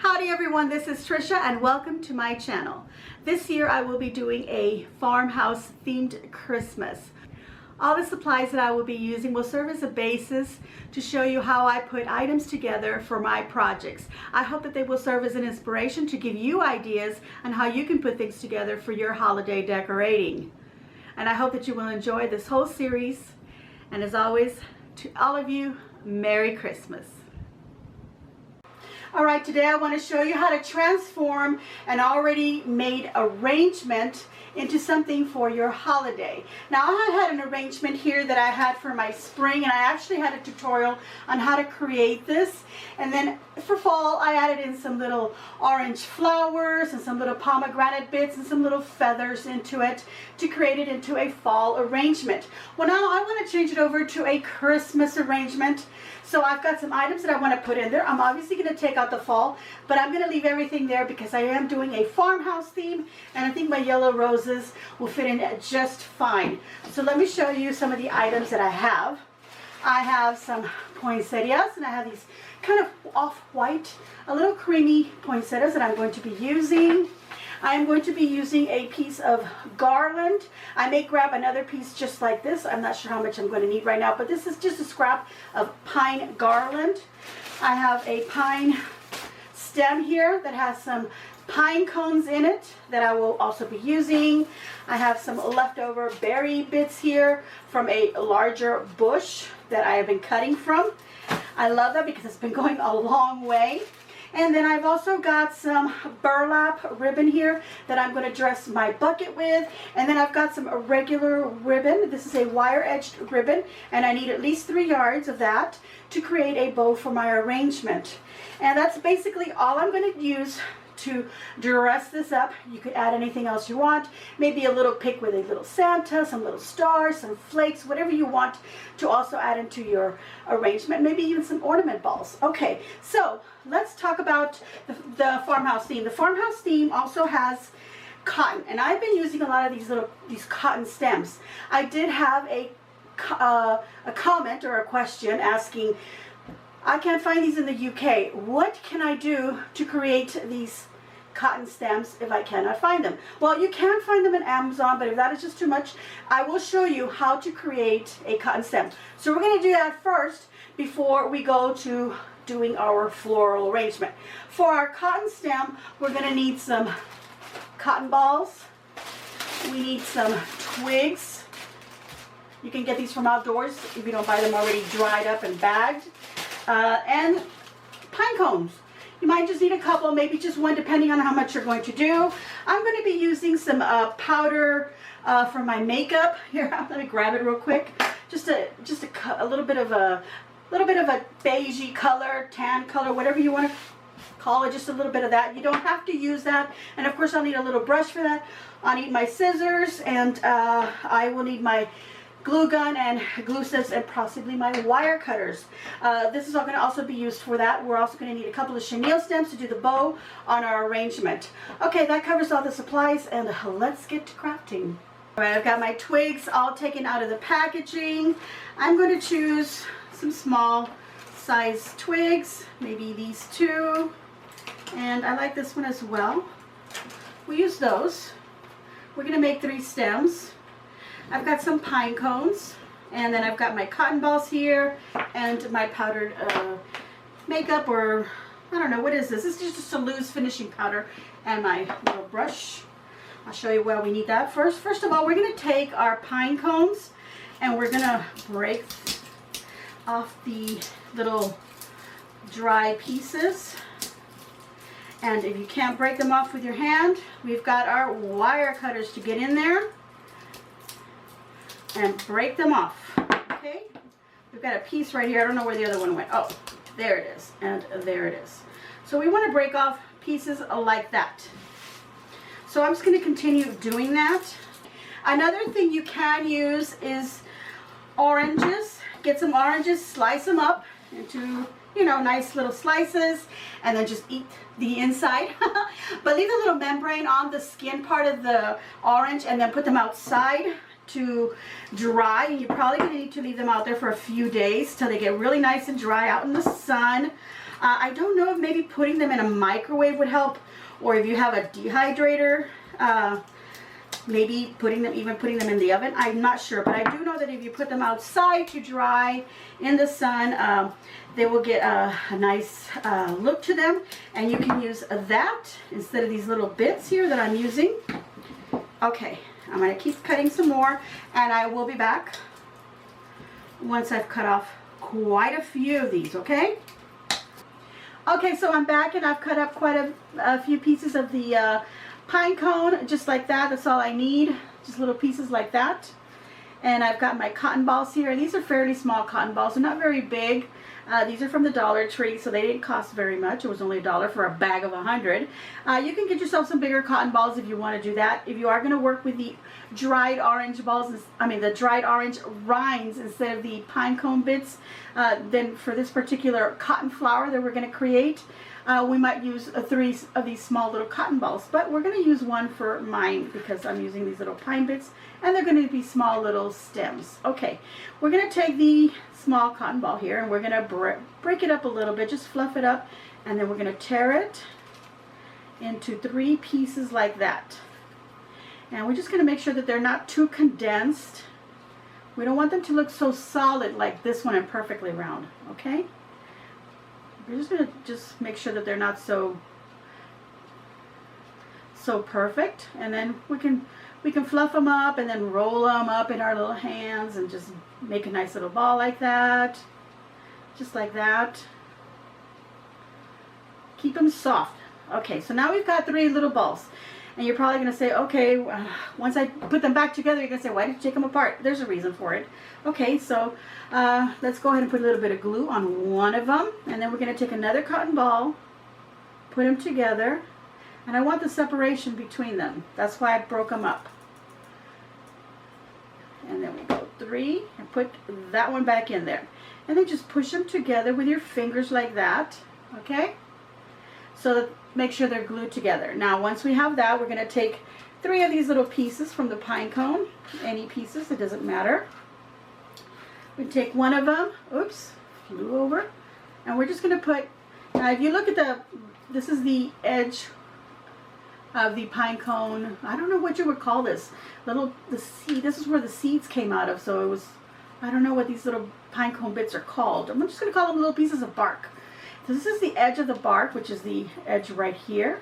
Howdy everyone, this is Tricia and welcome to my channel. This year I will be doing a farmhouse themed Christmas. All the supplies that I will be using will serve as a basis to show you how I put items together for my projects. I hope that they will serve as an inspiration to give you ideas on how you can put things together for your holiday decorating. And I hope that you will enjoy this whole series. And as always, to all of you, Merry Christmas. Alright, today I want to show you how to transform an already made arrangement into something for your holiday. Now I had an arrangement here that I had for my spring, and I actually had a tutorial on how to create this. And then for fall I added in some little orange flowers and some little pomegranate bits and some little feathers into it to create it into a fall arrangement. Well, now I want to change it over to a Christmas arrangement. So I've got some items that I want to put in there. I'm obviously going to take out the fall, but I'm going to leave everything there because I am doing a farmhouse theme, and I think my yellow roses will fit in just fine. So let me show you some of the items that I have. I have some poinsettias, and I have these kind of off-white, a little creamy poinsettias that I'm going to be using. I'm going to be using a piece of garland. I may grab another piece just like this. I'm not sure how much I'm going to need right now, but this is just a scrap of pine garland. I have a pine stem here that has some pine cones in it that I will also be using. I have some leftover berry bits here from a larger bush that I have been cutting from. I love that because it's been going a long way. And then I've also got some burlap ribbon here that I'm going to dress my bucket with. And then I've got some regular ribbon. This is a wire-edged ribbon, and I need at least 3 yards of that to create a bow for my arrangement. And that's basically all I'm going to use to dress this up. You could add anything else you want. Maybe a little pick with a little Santa, some little stars, some flakes, whatever you want to also add into your arrangement. Maybe even some ornament balls. Okay, so let's talk about the farmhouse theme. The farmhouse theme also has cotton, and I've been using a lot of these cotton stems. I did have a comment or a question asking, I can't find these in the UK. What can I do to create these cotton stems if I cannot find them? Well, you can find them in Amazon, but if that is just too much, I will show you how to create a cotton stem. So we're going to do that first before we go to doing our floral arrangement. For our cotton stem, we're going to need some cotton balls. We need some twigs. You can get these from outdoors if you don't buy them already dried up and bagged. And pine cones. You might just need a couple, maybe just one, depending on how much you're going to do. I'm going to be using some powder for my makeup. Here, let me grab it real quick. Just a little bit of a beigey color, tan color, whatever you want to call it. Just a little bit of that. You don't have to use that. And of course, I'll need a little brush for that. I'll need my scissors, and I will need my glue gun and glue sticks and possibly my wire cutters. This is all going to also be used for that. We're also going to need a couple of chenille stems to do the bow on our arrangement. Okay, that covers all the supplies, and let's get to crafting. Alright, I've got my twigs all taken out of the packaging. I'm going to choose some small size twigs, maybe these two, and I like this one as well. We use those. We're going to make 3 stems. I've got some pine cones, and then I've got my cotton balls here, and my powdered makeup, or I don't know, what is this? This is just a loose finishing powder, and my little brush. I'll show you why we need that first. First of all, we're going to take our pine cones, and we're going to break off the little dry pieces. And if you can't break them off with your hand, we've got our wire cutters to get in there and break them off. Okay, we've got a piece right here. I don't know where the other one went. Oh, there it is, and there it is. So we want to break off pieces like that. So I'm just going to continue doing that. Another thing you can use is oranges. Get some oranges, slice them up into, you know, nice little slices, and then just eat the inside. But leave a little membrane on the skin part of the orange, and then put them outside to dry. You're probably going to need to leave them out there for a few days till they get really nice and dry out in the sun. I don't know if maybe putting them in a microwave would help, or if you have a dehydrator, maybe putting them in the oven. I'm not sure, but I do know that if you put them outside to dry in the sun, they will get a nice look to them, and you can use that instead of these little bits here that I'm using. Okay, I'm going to keep cutting some more, and I will be back once I've cut off quite a few of these, okay? Okay, so I'm back, and I've cut up quite a few pieces of the pine cone, just like that. That's all I need, just little pieces like that. And I've got my cotton balls here, and these are fairly small cotton balls. They're not very big. These are from the Dollar Tree, so they didn't cost very much. It was only $1 for a bag of 100. You can get yourself some bigger cotton balls if you want to do that. If you are going to work with the dried orange balls, the dried orange rinds instead of the pine cone bits, then for this particular cotton flower that we're going to create, we might use 3 of these small little cotton balls, but we're going to use 1 for mine because I'm using these little pine bits, and they're going to be small little stems. Okay, we're going to take the small cotton ball here, and we're going to break it up a little bit, just fluff it up, and then we're going to tear it into 3 pieces like that. And we're just going to make sure that they're not too condensed. We don't want them to look so solid like this one and perfectly round, okay? We're just going to make sure that they're not so perfect, and then we can fluff them up and then roll them up in our little hands and just make a nice little ball like that, just like that. Keep them soft. Okay, so now we've got 3 little balls, and you're probably going to say, okay, once I put them back together, you're going to say, why did you take them apart? There's a reason for it. Okay, so let's go ahead and put a little bit of glue on one of them, and then we're going to take another cotton ball, put them together, and I want the separation between them. That's why I broke them up. And then we go 3 and put that one back in there, and then just push them together with your fingers like that, okay? So that make sure they're glued together. Now once we have that, we're going to take 3 of these little pieces from the pine cone, any pieces, it doesn't matter. We take 1 of them, oops, flew over, and we're just going to put, now if you look at this is the edge of the pine cone. I don't know what you would call this. The seed, this is where the seeds came out of, so it was, I don't know what these little pine cone bits are called. I'm just going to call them little pieces of bark. So this is the edge of the bark, which is the edge right here.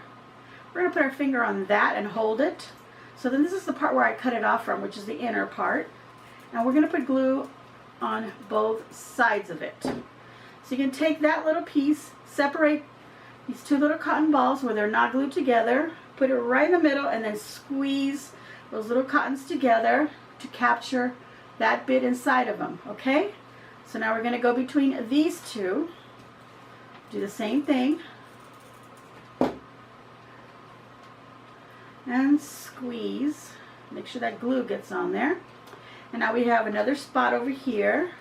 We're going to put our finger on that and hold it. So then this is the part where I cut it off from, which is the inner part. And we're going to put glue on both sides of it. So you can take that little piece, separate these 2 little cotton balls where they're not glued together, put it right in the middle, and then squeeze those little cottons together to capture that bit inside of them, okay? So now we're going to go between these 2, do the same thing, and squeeze, make sure that glue gets on there. And now we have another spot over here.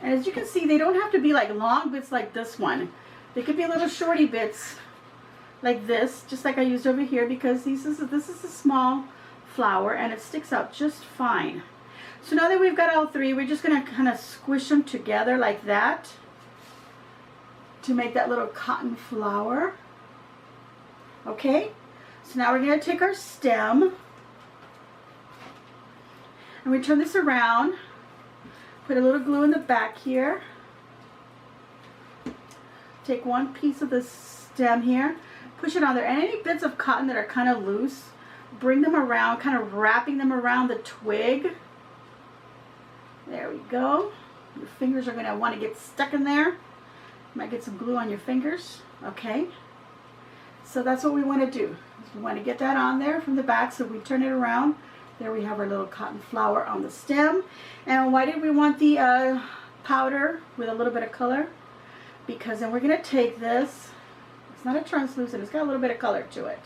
And as you can see, they don't have to be like long bits like this one. They could be little shorty bits like this, just like I used over here, because this is a small flower and it sticks out just fine. So now that we've got all 3, we're just going to kind of squish them together like that to make that little cotton flower. Okay, so now we're going to take our stem and we turn this around, put a little glue in the back here, take 1 piece of the stem here, push it on there, and any bits of cotton that are kind of loose, bring them around, kind of wrapping them around the twig. There we go. Your fingers are going to want to get stuck in there. You might get some glue on your fingers. Okay, so that's what we want to do. We want to get that on there from the back, so we turn it around. There we have our little cotton flower on the stem. And why did we want the powder with a little bit of color? Because then we're going to take this, it's not a translucent, it's got a little bit of color to it.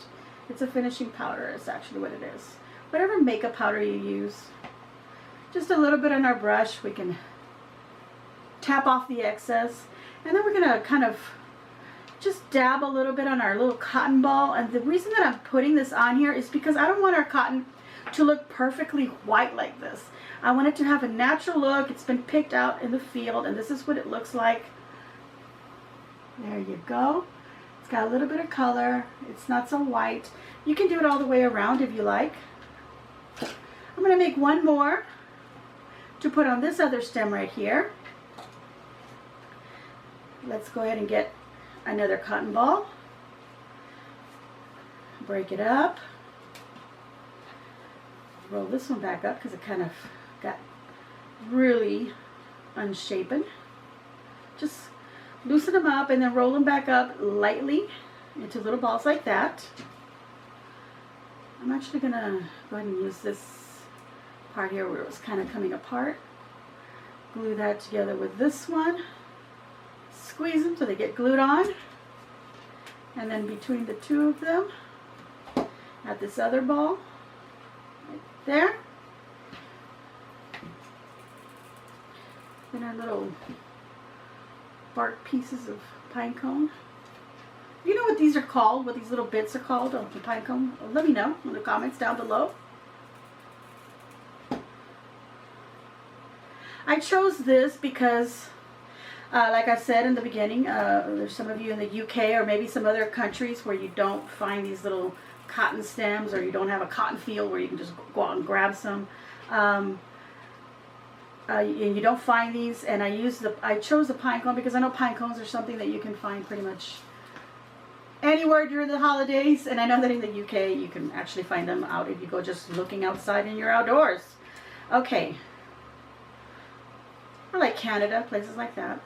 It's a finishing powder, is actually what it is. Whatever makeup powder you use, just a little bit on our brush, we can tap off the excess. And then we're going to kind of just dab a little bit on our little cotton ball. And the reason that I'm putting this on here is because I don't want our cotton to look perfectly white like this. I want it to have a natural look. It's been picked out in the field, and this is what it looks like There you go. It's got a little bit of color. It's not so white. You can do it all the way around if you like. I'm going to make one more to put on this other stem right here. Let's go ahead and get another cotton ball. Break it up. Roll this one back up because it kind of got really unshapen. Just loosen them up and then roll them back up lightly into little balls like that. I'm actually going to go ahead and use this part here where it was kind of coming apart. Glue that together with this one. Squeeze them so they get glued on. And then between the two of them, add this other ball right there. Then our little bark pieces of pine cone. You know what these are called? What these little bits are called of the pine cone? Let me know in the comments down below. I chose this because, like I said in the beginning, there's some of you in the UK or maybe some other countries where you don't find these little cotton stems, or you don't have a cotton field where you can just go out and grab some. And you don't find these, and I chose the pine cone because I know pine cones are something that you can find pretty much anywhere during the holidays, and I know that in the UK you can actually find them out if you go just looking outside in your outdoors. Okay. Or like Canada, places like that.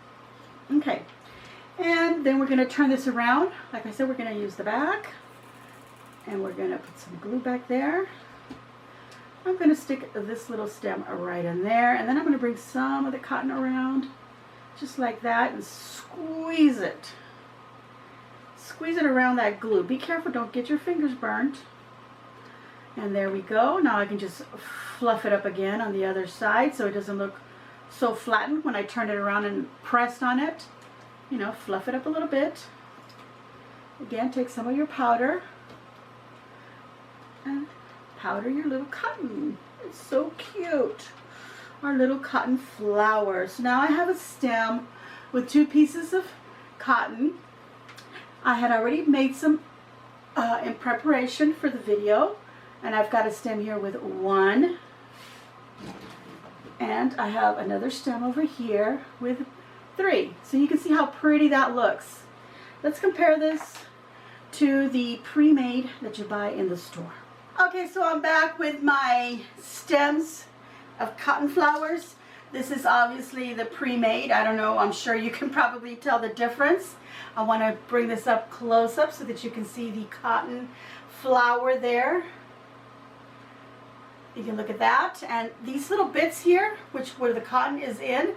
Okay. And then we're going to turn this around. Like I said, we're going to use the back. And we're going to put some glue back there. I'm going to stick this little stem right in there. And then I'm going to bring some of the cotton around. Just like that. And squeeze it. Squeeze it around that glue. Be careful, don't get your fingers burned. And there we go. Now I can just fluff it up again on the other side so it doesn't look so flattened when I turn it around and pressed on it. You know, fluff it up a little bit. Again, take some of your powder and powder your little cotton. It's so cute. Our little cotton flowers. Now I have a stem with 2 pieces of cotton. I had already made some in preparation for the video, and I've got a stem here with 1, and I have another stem over here with 3. So you can see how pretty that looks. Let's compare this to the pre-made that you buy in the store. Okay, so I'm back with my stems of cotton flowers. This is obviously the pre-made. I don't know, I'm sure you can probably tell the difference. I want to bring this up close up so that you can see the cotton flower there. You can look at that. And these little bits here, where the cotton is in,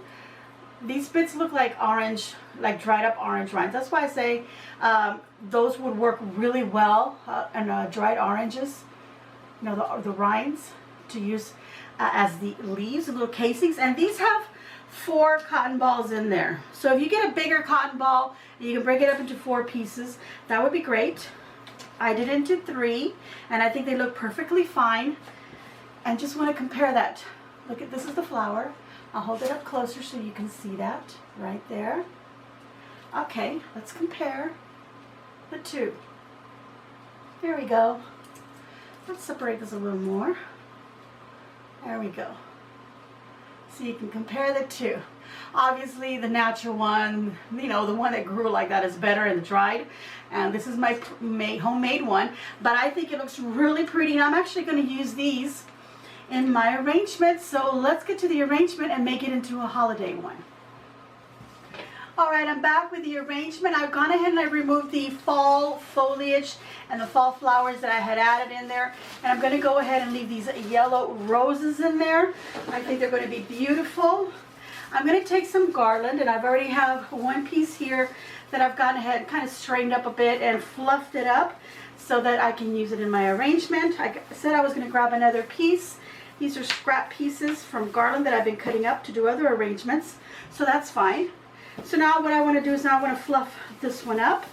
these bits look like orange, like dried up orange rinds. That's why I say those would work really well in dried oranges. You know, the rinds to use as the leaves, the little casings. And these have 4 cotton balls in there. So if you get a bigger cotton ball, you can break it up into 4 pieces. That would be great. I did it into 3, and I think they look perfectly fine. And just want to compare that. Look at, this is the flower. I'll hold it up closer so you can see that right there. Okay, let's compare the 2. There we go. Let's separate this a little more. There we go. So you can compare the 2. Obviously the natural one, you know, the one that grew like that is better and dried. And this is my homemade one. But I think it looks really pretty. And I'm actually going to use these in my arrangement. So let's get to the arrangement and make it into a holiday one. Alright, I'm back with the arrangement. I've gone ahead and I removed the fall foliage and the fall flowers that I had added in there. And I'm going to go ahead and leave these yellow roses in there. I think they're going to be beautiful. I'm going to take some garland, and I've already have 1 piece here that I've gone ahead and kind of straightened up a bit and fluffed it up so that I can use it in my arrangement. I said I was going to grab another piece. These are scrap pieces from garland that I've been cutting up to do other arrangements, so that's fine. So now what I want to do is now I want to fluff this one up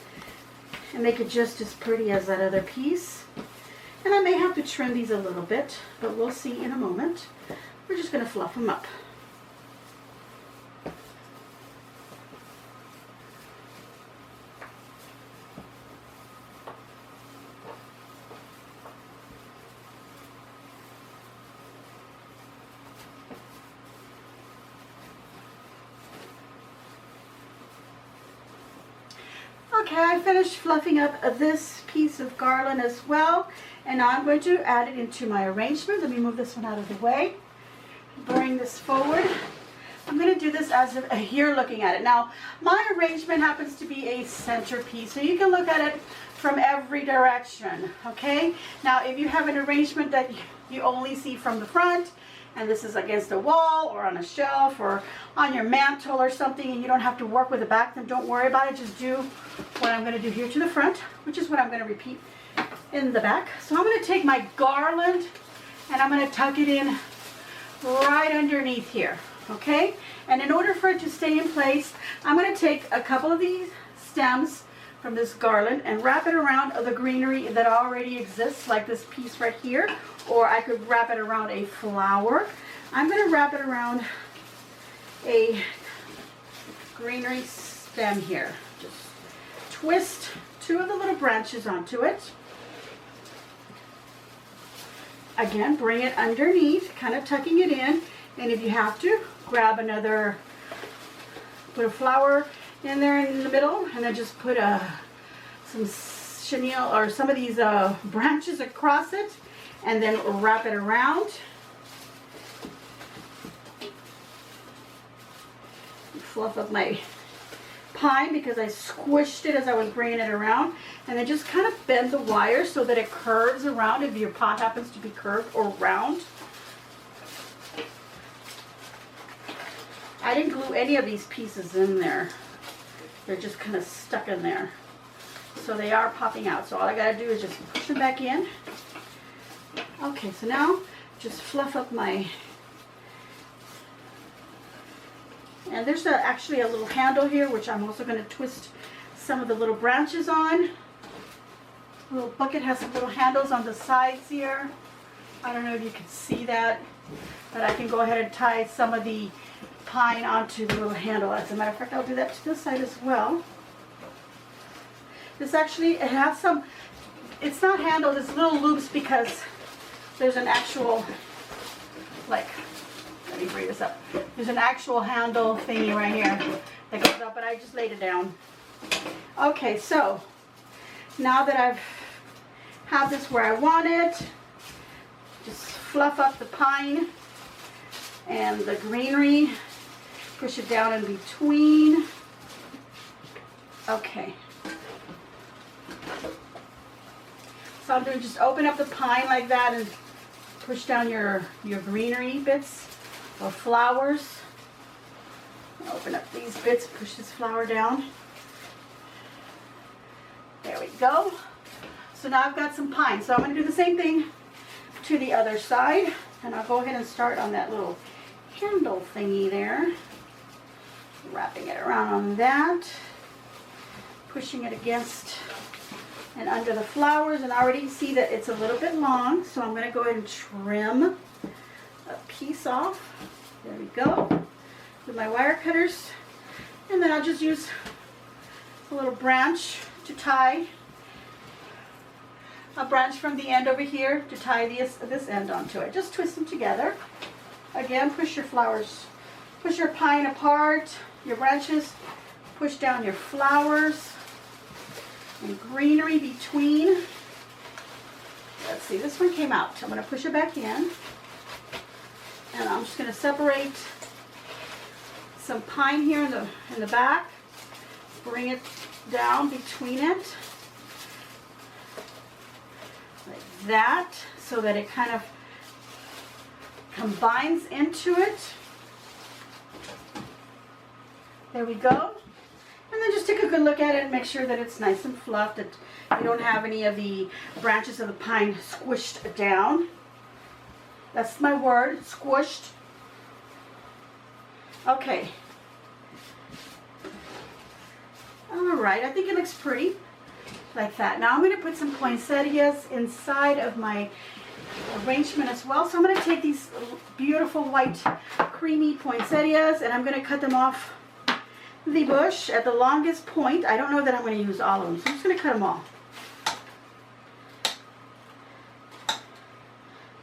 and make it just as pretty as that other piece. And I may have to trim these a little bit, but we'll see in a moment. We're just going to fluff them up. Okay, I finished fluffing up this piece of garland as well, and now I'm going to add it into my arrangement. Let me move this one out of the way. Bring this forward. I'm going to do this as if you're looking at it. Now, my arrangement happens to be a centerpiece, so you can look at it from every direction, okay? Now, if you have an arrangement that you only see from the front, and this is against a wall or on a shelf or on your mantle or something, and you don't have to work with the back, then don't worry about it. Just do what I'm going to do here to the front, which is what I'm going to repeat in the back. So I'm going to take my garland and I'm going to tuck it in right underneath here, okay? And in order for it to stay in place, I'm going to take a couple of these stems from this garland and wrap it around the greenery that already exists, like this piece right here, or I could wrap it around a flower. I'm going to wrap it around a greenery stem here. Just twist two of the little branches onto it. Again, bring it underneath, kind of tucking it in, and if you have to, grab another, put a flower in there in the middle, and then just put some chenille or some of these branches across it, and then wrap it around. Fluff up my pine because I squished it as I was bringing it around, and then just kind of bend the wire so that it curves around if your pot happens to be curved or round. I didn't glue any of these pieces in there. They're just kind of stuck in there. So they are popping out. So all I gotta do is just push them back in. Okay, so now just fluff up my, and there's actually a little handle here, which I'm also gonna twist some of the little branches on. The little bucket has some little handles on the sides here. I don't know if you can see that, but I can go ahead and tie some of the pine onto the little handle. As a matter of fact, I'll do that to this side as well. This actually, it has some, it's not handled, it's little loops because there's an actual, like, let me bring this up. There's an actual handle thingy right here that goes up, but I just laid it down. Okay, so now that I've have this where I want it, just fluff up the pine and the greenery, push it down in between. Okay. So I'm doing, just open up the pine like that and push down your greenery bits or flowers. Open up these bits, push this flower down. There we go. So now I've got some pine. So I'm going to do the same thing to the other side. And I'll go ahead and start on that little handle thingy there. Wrapping it around on that. Pushing it against and under the flowers. And I already see that it's a little bit long. So I'm going to go ahead and trim a piece off. There we go. With my wire cutters. And then I'll just use a little branch to tie. A branch from the end over here to tie this end onto it. Just twist them together. Again, push your flowers, push your pine apart, your branches, push down your flowers and greenery between. Let's see, this one came out. I'm going to push it back in. And I'm just going to separate some pine here in the back. Bring it down between it. Like that, so that it kind of combines into it. There we go. And then just take a good look at it and make sure that it's nice and fluffed, that you don't have any of the branches of the pine squished down. That's my word, squished. Okay. All right, I think it looks pretty. Like that. Now I'm going to put some poinsettias inside of my arrangement as well. So I'm going to take these beautiful white creamy poinsettias and I'm going to cut them off the bush at the longest point. I don't know that I'm going to use all of them, so I'm just going to cut them all.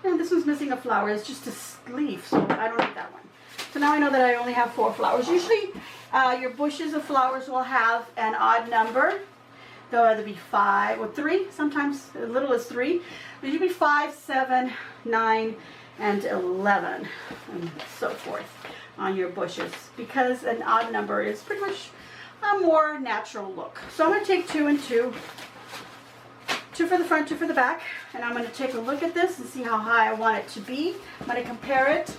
And this one's missing a flower. It's just a leaf, so I don't need that one. So now I know that I only have 4 flowers. Usually your bushes of flowers will have an odd number. They'll either be 5 or 3, sometimes as little as 3. But usually 5, 7, 9, and 11, and so forth on your bushes, because an odd number is pretty much a more natural look. So I'm going to take 2 and 2. 2 for the front, 2 for the back, and I'm going to take a look at this and see how high I want it to be. I'm going to compare it,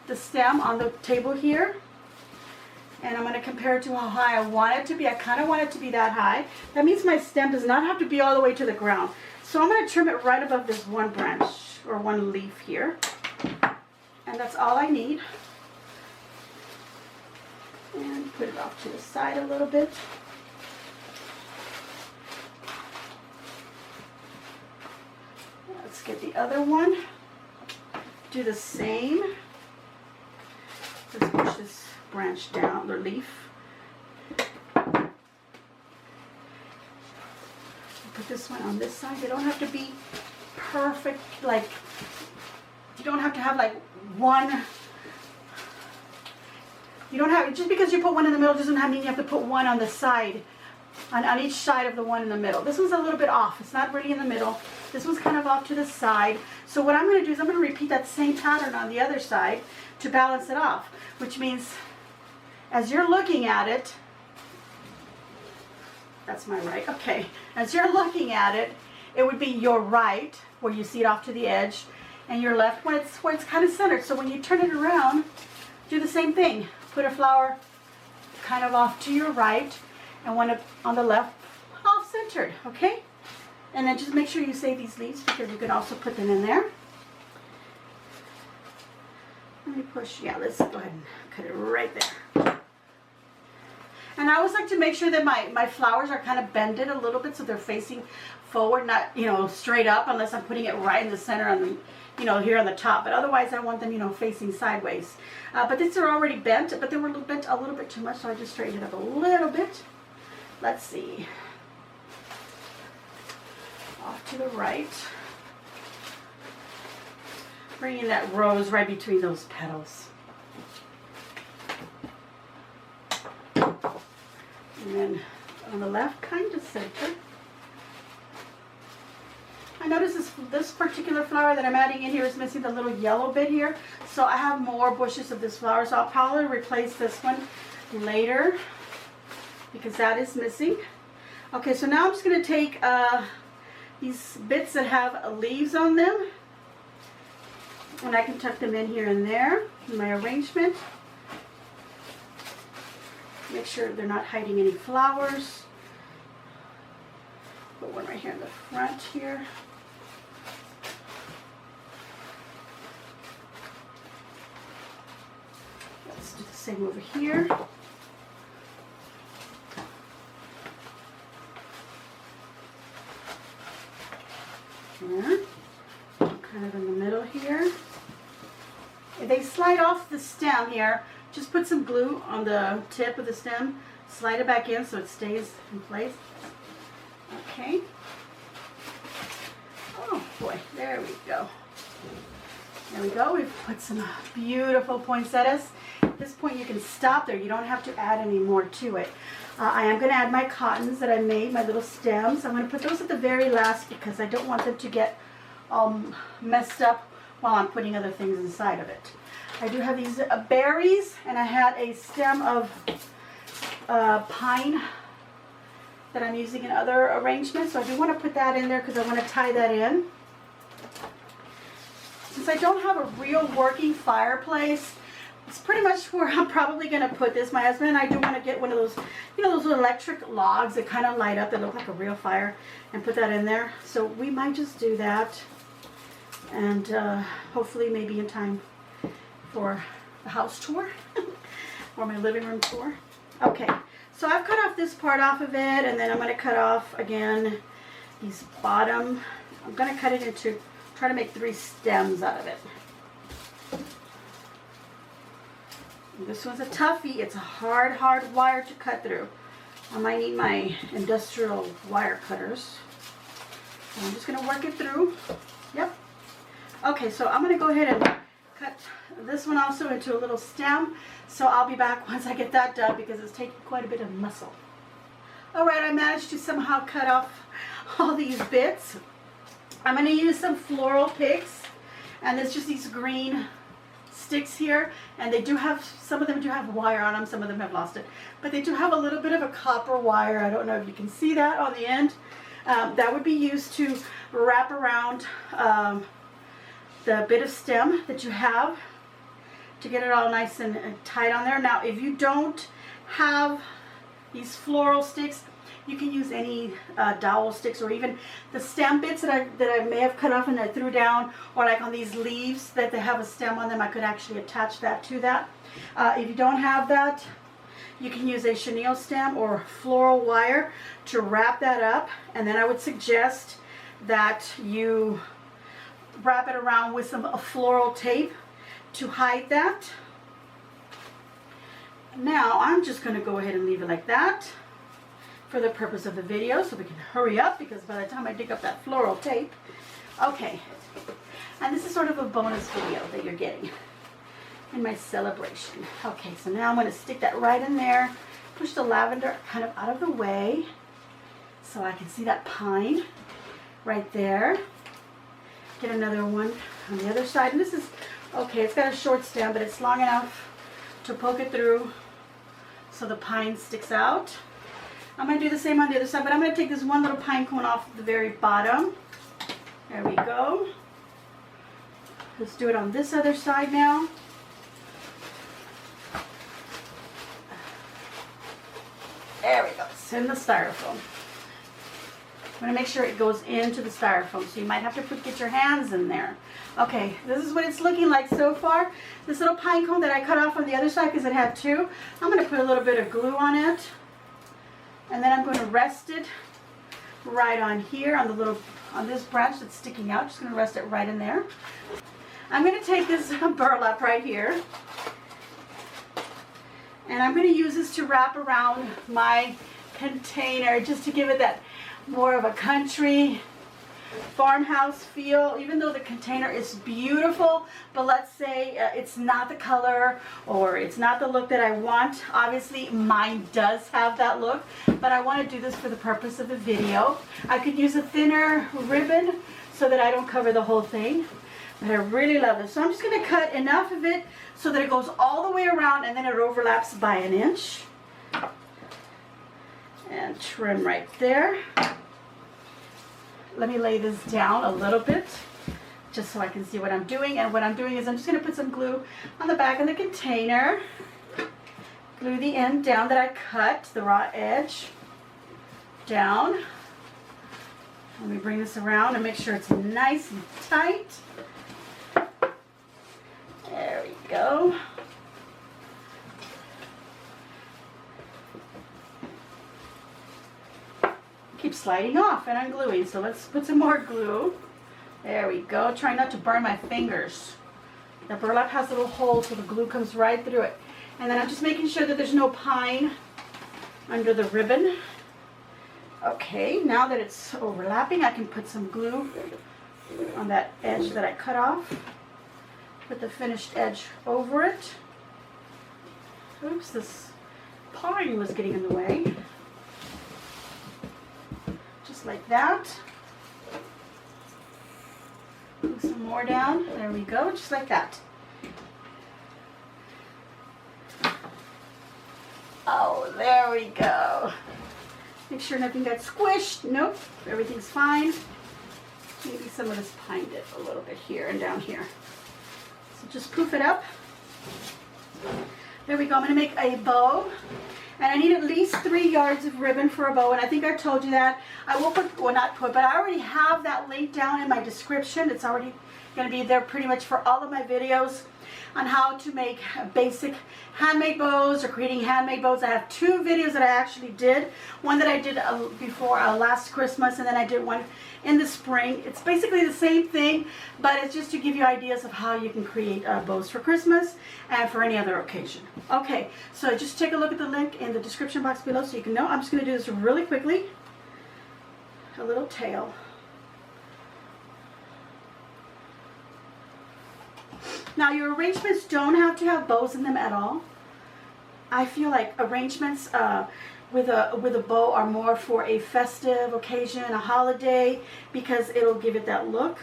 the stem on the table here, and I'm going to compare it to how high I want it to be. I kind of want it to be that high. That means my stem does not have to be all the way to the ground. So I'm going to trim it right above this one branch or one leaf here, and that's all I need. And put it off to the side a little bit. Let's get the other one. Do the same. Let's push this branch down, or leaf. Put this one on this side. They don't have to be perfect, like, you don't have to have like one. You don't have, just because you put one in the middle doesn't mean you have to put one on the side, on each side of the one in the middle. This one's a little bit off. It's not really in the middle. This one's kind of off to the side. So what I'm going to do is I'm going to repeat that same pattern on the other side to balance it off, which means as you're looking at it, that's my right, okay. As you're looking at it, it would be your right, where you see it off to the edge, and your left where it's kind of centered. So when you turn it around, do the same thing. Put a flower kind of off to your right, and one on the left, off centered, okay? And then just make sure you save these leaves, because you can also put them in there. Let me push, yeah, let's go ahead and cut it right there. And I always like to make sure that my flowers are kind of bended a little bit so they're facing forward, not, you know, straight up, unless I'm putting it right in the center on the, you know, here on the top. But otherwise I want them, you know, facing sideways. But these are already bent, but they were bent a little bit too much, so I just straightened it up a little bit. Let's see. Off to the right. Bringing that rose right between those petals. And then on the left, kind of center. I notice this particular flower that I'm adding in here is missing the little yellow bit here. So I have more bushes of this flower, so I'll probably replace this one later because that is missing. Okay, so now I'm just going to take these bits that have leaves on them, and I can tuck them in here and there in my arrangement. Make sure they're not hiding any flowers. Put one right here in the front here. Let's do the same over here. There. Kind of in the middle here. If they slide off the stem here, just put some glue on the tip of the stem, slide it back in so it stays in place. Okay. Oh boy, there we go. There we go. We've put some beautiful poinsettias. At this point you can stop there. You don't have to add any more to it. I am going to add my cottons that I made, my little stems. I'm going to put those at the very last because I don't want them to get all messed up while I'm putting other things inside of it. I do have these berries, and I had a stem of pine that I'm using in other arrangements, so I do want to put that in there because I want to tie that in. Since I don't have a real working fireplace, it's pretty much where I'm probably going to put this. My husband and I do want to get one of those, you know, those electric logs that kind of light up that look like a real fire, and put that in there. So we might just do that, and hopefully maybe in time for the house tour or my living room tour. Okay, so I've cut off this part off of it, and then I'm going to cut off again these bottom. I'm going to cut it into, try to make 3 stems out of it. And this one's a toughie. It's a hard wire to cut through. I might need my industrial wire cutters. So I'm just going to work it through. Yep. Okay, so I'm going to go ahead and cut this one also into a little stem. So I'll be back once I get that done because it's taking quite a bit of muscle. All right, I managed to somehow cut off all these bits. I'm going to use some floral picks, and it's just these green sticks here, and they do have, some of them do have wire on them, some of them have lost it, but they do have a little bit of a copper wire. I don't know if you can see that on the end. That would be used to wrap around the bit of stem that you have to get it all nice and tight on there. Now, if you don't have these floral sticks, you can use any dowel sticks, or even the stem bits that I may have cut off and I threw down, or like on these leaves that they have a stem on them, I could actually attach that to that. If you don't have that, you can use a chenille stem or floral wire to wrap that up, and then I would suggest that you wrap it around with some floral tape to hide that. Now I'm just going to go ahead and leave it like that for the purpose of the video, so we can hurry up, because by the time I dig up that floral tape. Okay, and this is sort of a bonus video that you're getting in my celebration. Okay, so now I'm going to stick that right in there, push the lavender kind of out of the way so I can see that pine right there. Get another one on the other side, and this is okay, it's got a short stem, but it's long enough to poke it through so the pine sticks out. I'm going to do the same on the other side, but I'm going to take this one little pine cone off the very bottom. There we go. Let's do it on this other side now. There we go. It's in the styrofoam. I'm going to make sure it goes into the styrofoam, so you might have to get your hands in there. Okay, this is what it's looking like so far. This little pine cone that I cut off on the other side, because it had two, I'm going to put a little bit of glue on it. And then I'm going to rest it right on here on this branch that's sticking out. Just going to rest it right in there. I'm going to take this burlap right here, and I'm going to use this to wrap around my container, just to give it that more of a country farmhouse feel, even though the container is beautiful. But let's say it's not the color, or it's not the look that I want. Obviously mine does have that look, but I want to do this for the purpose of the video. I could use a thinner ribbon so that I don't cover the whole thing, but I really love this. So I'm just going to cut enough of it so that it goes all the way around, and then it overlaps by an inch, and trim right there. Let me lay this down a little bit just so I can see what I'm doing. And what I'm doing is I'm just going to put some glue on the back of the container. Glue the end down that I cut, the raw edge down. Let me bring this around and make sure it's nice and tight. There we go. Keeps sliding off and ungluing, so let's put some more glue. There we go. Try not to burn my fingers. The burlap has little holes, so the glue comes right through it. And then I'm just making sure that there's no pine under the ribbon. Okay, now that it's overlapping, I can put some glue on that edge that I cut off. Put the finished edge over it. Oops, this pine was getting in the way. Like that. Put some more down. There we go, just like that. Oh, there we go. Make sure nothing got squished. Nope, everything's fine. Maybe some of this pine dip a little bit here and down here. So just poof it up. There we go. I'm going to make a bow. And I need at least 3 yards of ribbon for a bow, and I think I told you that. I will put, well not put, but I already have that link down in my description. It's already going to be there pretty much for all of my videos on how to make basic handmade bows or creating handmade bows. I have 2 videos that I actually did. One that I did before last Christmas, and then I did one in the spring. It's basically the same thing, but it's just to give you ideas of how you can create bows for Christmas and for any other occasion. Okay, so just take a look at the link in the description box below so you can know. I'm just going to do this really quickly. A little tail. Now your arrangements don't have to have bows in them at all. I feel like arrangements with a bow are more for a festive occasion, a holiday, because it'll give it that look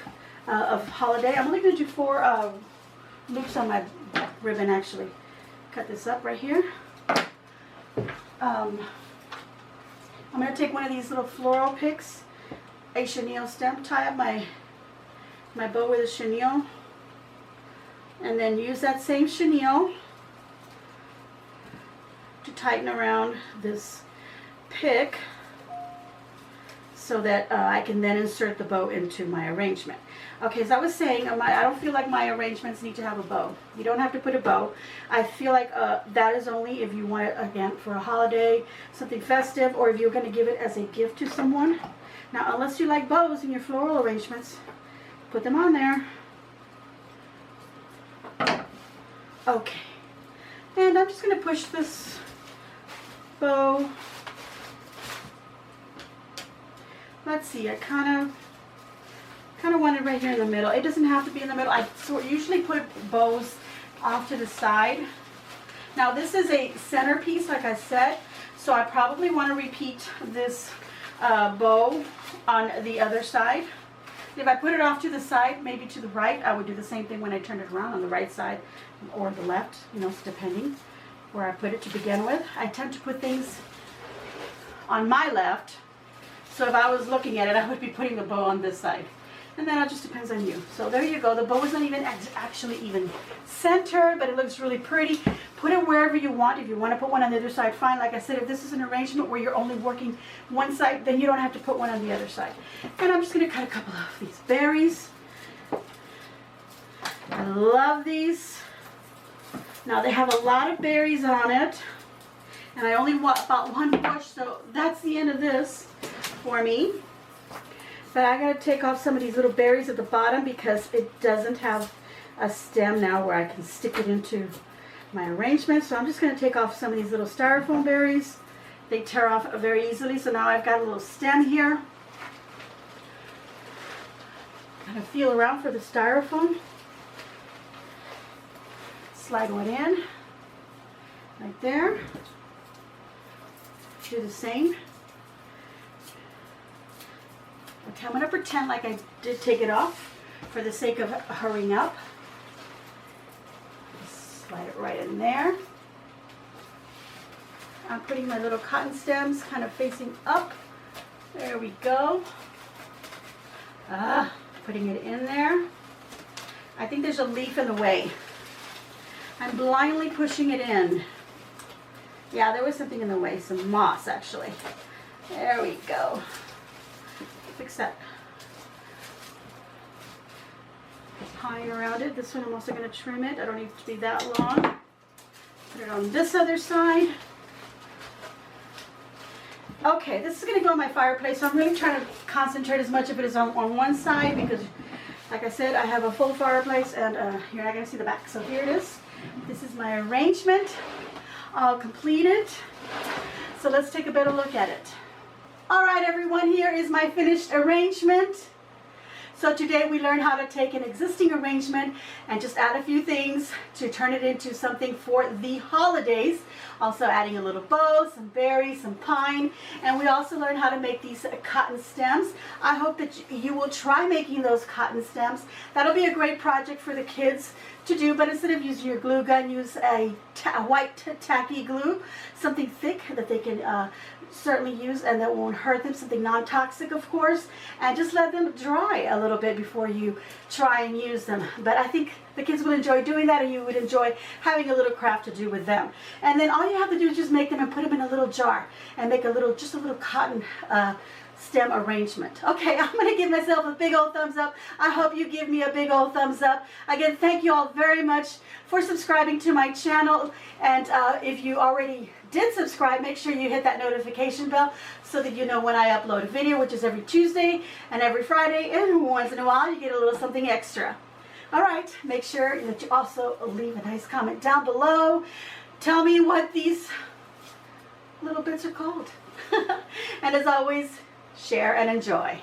of holiday. I'm only going to do 4 loops on my ribbon actually. Cut this up right here. I'm going to take one of these little floral picks, a chenille stem, tie up my bow with a chenille, and then use that same chenille to tighten around this pick so that I can then insert the bow into my arrangement. Okay, as I was saying, I don't feel like my arrangements need to have a bow. You don't have to put a bow. I feel like that is only if you want it, again, for a holiday, something festive, or if you're going to give it as a gift to someone. Now, unless you like bows in your floral arrangements, put them on there. Okay, and I'm just going to push this bow. Let's see, I kind of want it right here in the middle. It doesn't have to be in the middle. I usually put bows off to the side. Now this is a centerpiece, like I said, so I probably want to repeat this bow on the other side. If I put it off to the side, maybe to the right, I would do the same thing when I turn it around on the right side or the left, you know, depending where I put it to begin with. I tend to put things on my left, so if I was looking at it, I would be putting the bow on this side. And then it just depends on you. So there you go. The bow is not even actually even centered, but it looks really pretty. Put it wherever you want. If you want to put one on the other side, fine. Like I said, if this is an arrangement where you're only working one side, then you don't have to put one on the other side. And I'm just going to cut a couple of these berries. I love these. Now they have a lot of berries on it, and I only want about 1 bush, so that's the end of this for me. But I gotta take off some of these little berries at the bottom because it doesn't have a stem now where I can stick it into my arrangement. So I'm just gonna take off some of these little styrofoam berries. They tear off very easily, so now I've got a little stem here. Kind of feel around for the styrofoam. Slide one in, right there. Do the same. Okay, I'm going to pretend like I did take it off for the sake of hurrying up. Slide it right in there. I'm putting my little cotton stems kind of facing up. There we go. Putting it in there. I think there's a leaf in the way. I'm blindly pushing it in. Yeah, there was something in the way, some moss actually. There we go. Fix that pine around it. This one I'm also going to trim it. I don't need it to be that long. Put it on this other side. Okay, this is going to go on my fireplace, so I'm really trying to concentrate as much of it as on one side because, like I said, I have a full fireplace and you're not going to see the back. So here it is. This is my arrangement. I'll complete it. So let's take a better look at it. All right, everyone, here is my finished arrangement. So today we learned how to take an existing arrangement and just add a few things to turn it into something for the holidays. Also adding a little bow, some berries, some pine, and we also learned how to make these cotton stems. I hope that you will try making those cotton stems. That'll be a great project for the kids to do, but instead of using your glue gun, use a white tacky glue, something thick that they can certainly use and that won't hurt them, something non-toxic of course, and just let them dry a little bit before you try and use them. But I think the kids will enjoy doing that, and you would enjoy having a little craft to do with them. And then all you have to do is just make them and put them in a little jar and make just a little cotton stem arrangement. Okay, I'm going to give myself a big old thumbs up. I hope you give me a big old thumbs up. Again, thank you all very much for subscribing to my channel. And if you already did subscribe, make sure you hit that notification bell so that you know when I upload a video, which is every Tuesday and every Friday, and once in a while you get a little something extra. All right, make sure that you also leave a nice comment down below. Tell me what these little bits are called. And as always, share and enjoy.